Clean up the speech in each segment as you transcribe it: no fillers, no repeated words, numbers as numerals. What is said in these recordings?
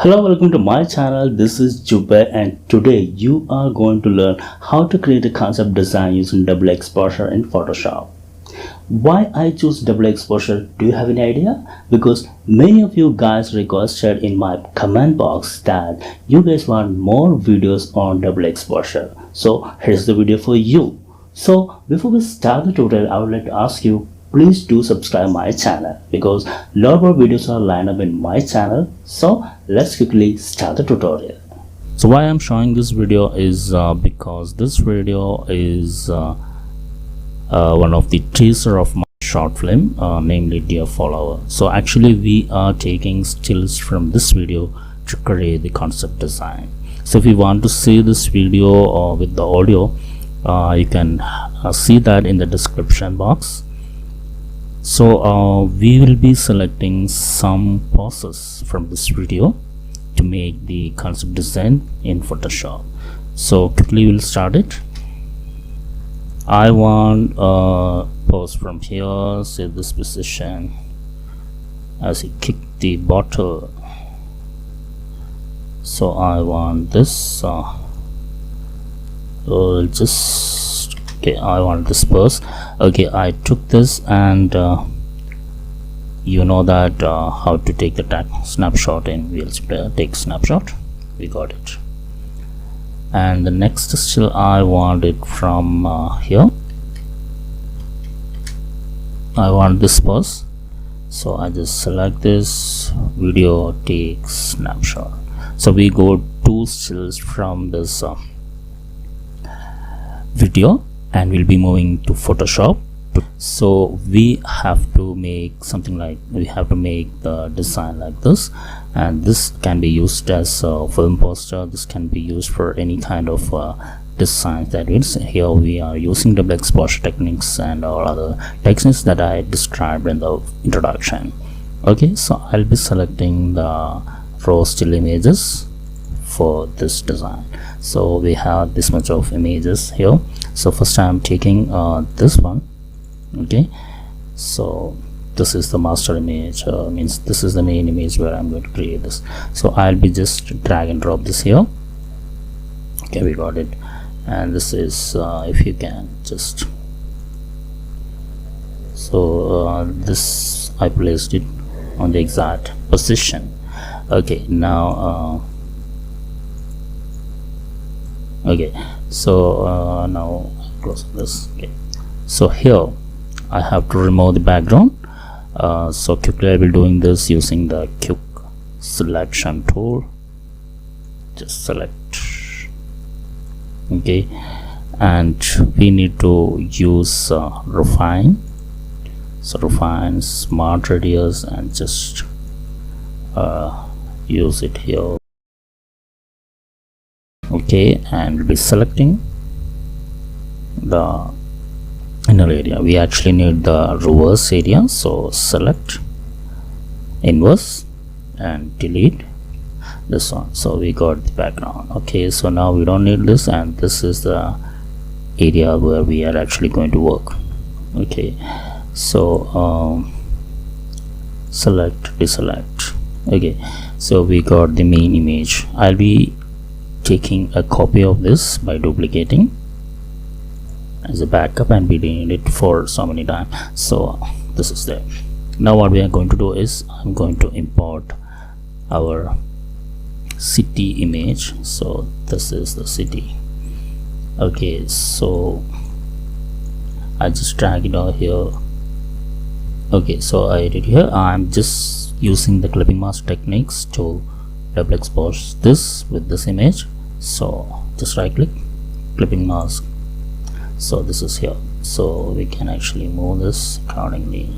Hello, welcome to my channel. This is Jubair, and today you are going to learn how to create a concept design using double exposure in Photoshop. Why I choose double exposure? Do you have any idea? Because many of you guys requested in my comment box that you guys want more videos on double exposure. So here's the video for you. So before we start the tutorial, I would like to ask you, please do subscribe my channel because a lot more videos are lined up in my channel. So let's quickly start the tutorial. So why I'm showing this video is because this video is one of the teaser of my short film, namely Dear Follower. So actually we are taking stills from this video to create the concept design. So if you want to see this video with the audio, you can see that in the description box. So we will be selecting some poses from this video to make the concept design in Photoshop. So quickly we'll start it. I want a pose from here, say this position as he kick the bottle. So I want this okay, I want this pose. Okay, I took this, and you know that how to take the snapshot in VLC. Take snapshot, we got it. And the next still I want it from here. I want this pose, so I just select this video, take snapshot. So we go two stills from this video, and we'll be moving to Photoshop. So we have to make something like, we have to make the design like this, and this can be used as a film poster. This can be used for any kind of designs that is. Here we are using double exposure techniques and all other techniques that I described in the introduction. Okay, so I'll be selecting the raw still images for this design. So we have this much of images here. So first I'm taking this one. Okay, so this is the master image, means this is the main image where I'm going to create this. So I'll be just drag and drop this here. Okay, we got it. And this is if you can just, so this I placed it on the exact position. Okay, now okay, so now close this. Okay, so here I have to remove the background. So quickly I will be doing this using the quick selection tool. Just select. Okay, and we need to use refine. So refine smart radius and just use it here. Okay, and we'll be selecting the inner area. We actually need the reverse area, so select inverse and delete this one. So we got the background. Okay, so now we don't need this, and this is the area where we are actually going to work. Okay, so select, deselect. Okay, so we got the main image. I'll be taking a copy of this by duplicating as a backup, and we need it for so many times. So this is there. Now what we are going to do is, I'm going to import our city image. So this is the city. Okay, so I just drag it out here. Okay, so I did here. I'm just using the clipping mask techniques to double expose this with this image. So just right click, clipping mask. So this is here, so we can actually move this accordingly,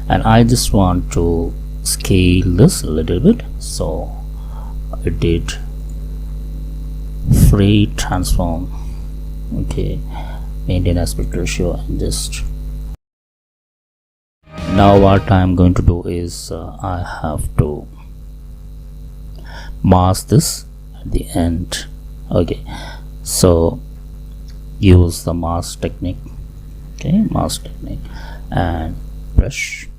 and I just want to scale this a little bit. So I did free transform. Okay, maintain aspect ratio, and just now what I'm going to do is I have to mask this at the end. Okay, so use the mask technique. Okay, mask technique and brush.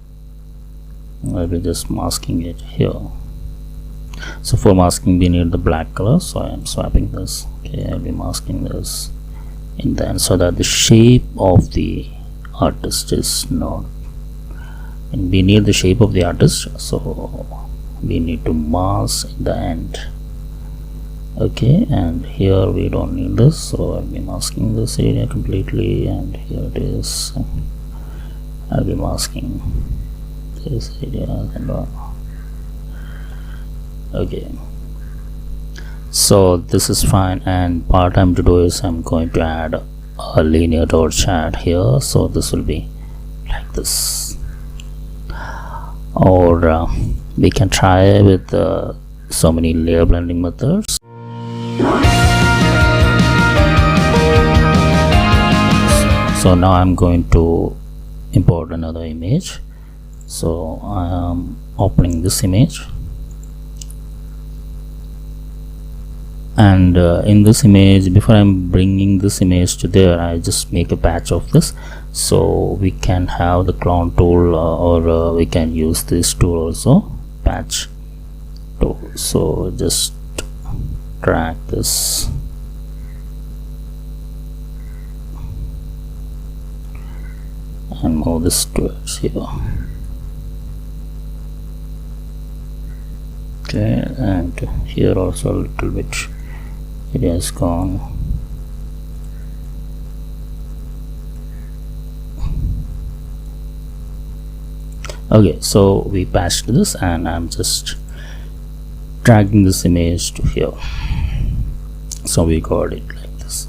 I'll be just masking it here. So for masking we need the black color, so I am swapping this. Okay, I'll be masking this in the end so that the shape of the artist is not, and we need the shape of the artist, so we need to mask in the end. Okay, and here we don't need this, so I'll be masking this area completely, and here it is. I'll be masking this area and okay, so this is fine. And part I'm to do is I'm going to add a linear dot chat here, so this will be like this, or we can try with so many layer blending methods. So now I'm going to import another image, so I am opening this image, and in this image, before I'm bringing this image to there, I just make a patch of this, so we can have the clone tool, or we can use this tool also, patch tool. So just drag this and move this towards here. Okay, and here also a little bit it has gone. Okay, so we patched this, and I'm just dragging this image to here, so we got it like this.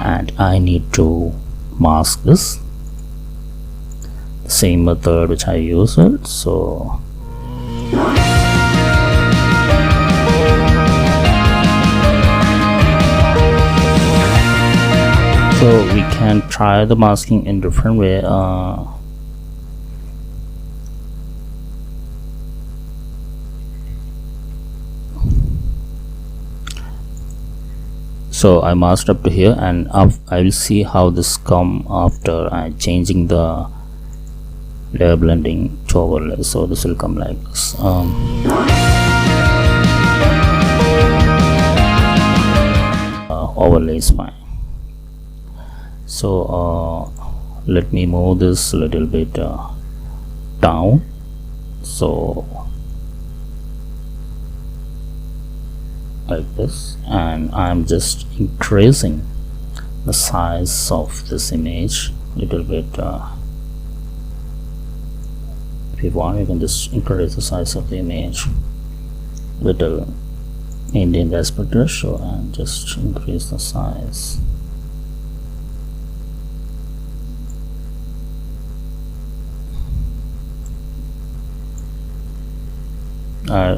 And I need to mask this, the same method which I used. So we can try the masking in different way. So I masked up to here, and I will see how this come after I changing the layer blending to overlay. So this will come like this. Overlay is fine. So let me move this a little bit down, so like this, and I'm just increasing the size of this image a little bit. If you want, you can just increase the size of the image little, maintain the aspect ratio, and just increase the size.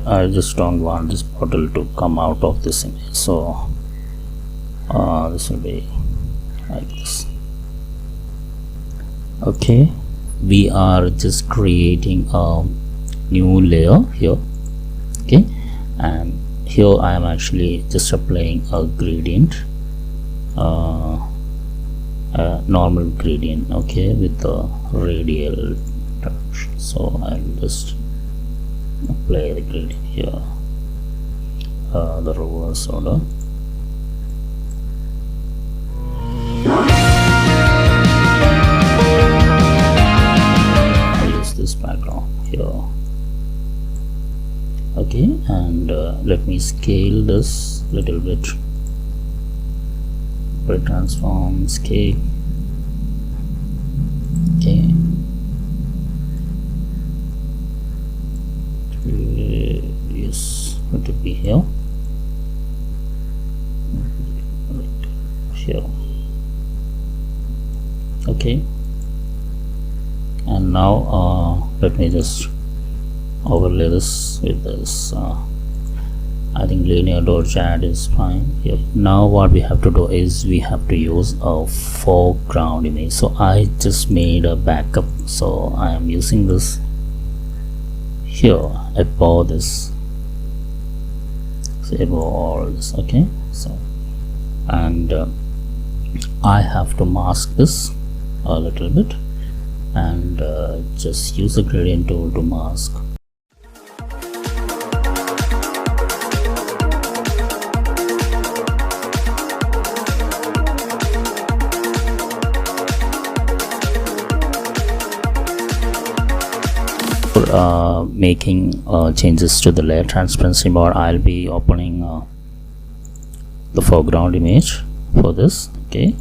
I just don't want this bottle to come out of this image, so this will be like this. Okay, we are just creating a new layer here. Okay, and here I am actually just applying a gradient, a normal gradient, okay, with the radial touch. So I'll just apply the gradient here, the reverse order. I use this background here. Okay, and let me scale this little bit. Transform, scale. Okay. Yes, let it be here. Right here. Okay, and now let me just overlay this with this. I think linear dot chat is fine here. Now what we have to do is we have to use a foreground image. So I just made a backup, so I am using this here above this, so above all this. Okay, so and I have to mask this a little bit, and just use the gradient tool to mask. For making changes to the layer transparency mode, I'll be opening the foreground image for this. Okay,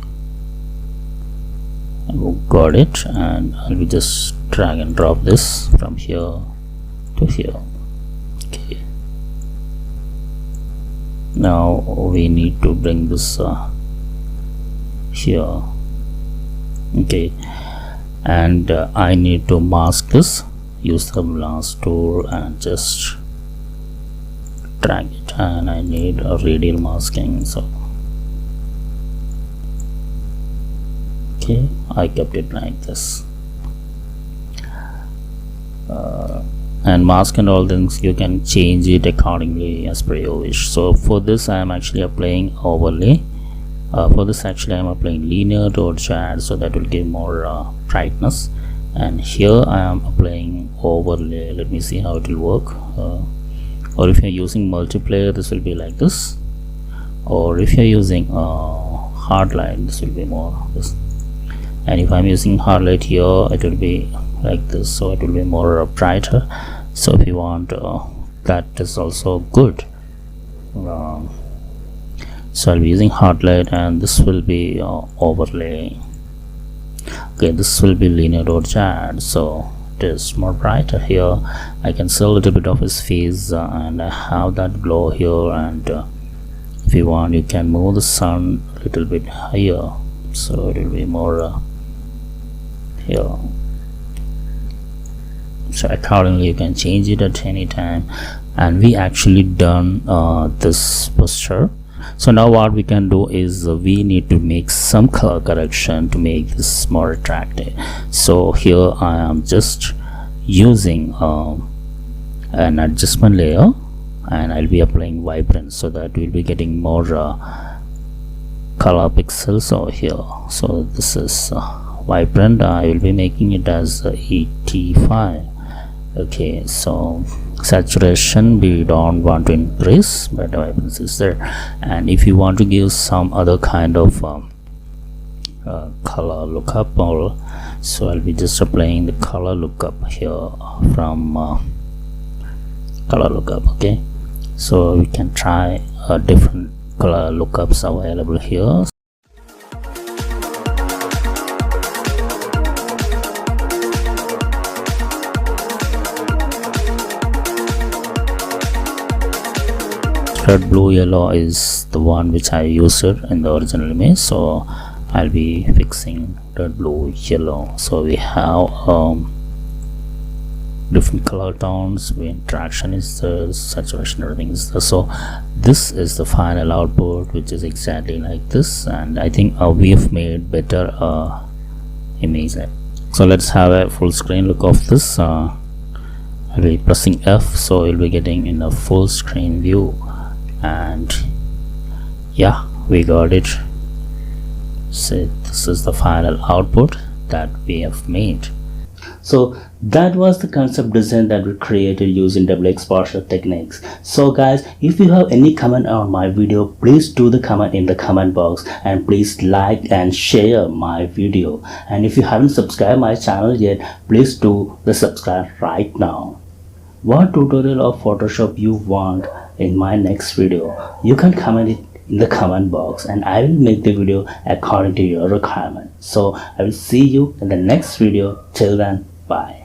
got it, and I'll be just drag and drop this from here to here. Okay, now we need to bring this here. Okay, and I need to mask this. Use the blast tool and just drag it, and I need a radial masking, so okay, I kept it like this. And mask and all things, you can change it accordingly as per your wish. So for this I am actually applying overlay. For this actually I am applying linear to shade, so that will give more brightness. And here I am applying overlay. Let me see how it will work. Or if you're using multiplayer, this will be like this, or if you're using hard light, this will be more this. And if I'm using hard light here, it will be like this, so it will be more brighter. So if you want that is also good. So I'll be using hard light, and this will be overlay. Okay, this will be linear dot shade, so it is more brighter. Here I can see a little bit of his face, and I have that glow here. And if you want, you can move the sun a little bit higher, so it will be more here. So accordingly you can change it at any time. And we actually done this posture. So now what we can do is we need to make some color correction to make this more attractive. So here I am just using an adjustment layer, and I'll be applying vibrance, so that we'll be getting more color pixels over here. So this is vibrant. I will be making it as 85. Okay, so saturation we don't want to increase, but vibrance is there. And if you want to give some other kind of color lookup, or so I'll be just applying the color lookup here from color lookup. Okay, so we can try different color lookups available here. Red, blue, yellow is the one which I used in the original image, so I'll be fixing red, blue, yellow. So we have different color tones, where interaction is there, saturation, everything is there. So this is the final output, which is exactly like this. And I think we have made better image. So let's have a full screen look of this. I'll be pressing F, so you'll be getting in a full screen view. And yeah, we got it. So this is the final output that we have made. So that was the concept design that we created using double exposure techniques. So guys, if you have any comment on my video, please do the comment in the comment box, and please like and share my video. And if you haven't subscribed my channel yet, please do the subscribe right now. What tutorial of Photoshop you want in my next video, you can comment it in the comment box, and I will make the video according to your requirement. So I will see you in the next video. Till then, bye.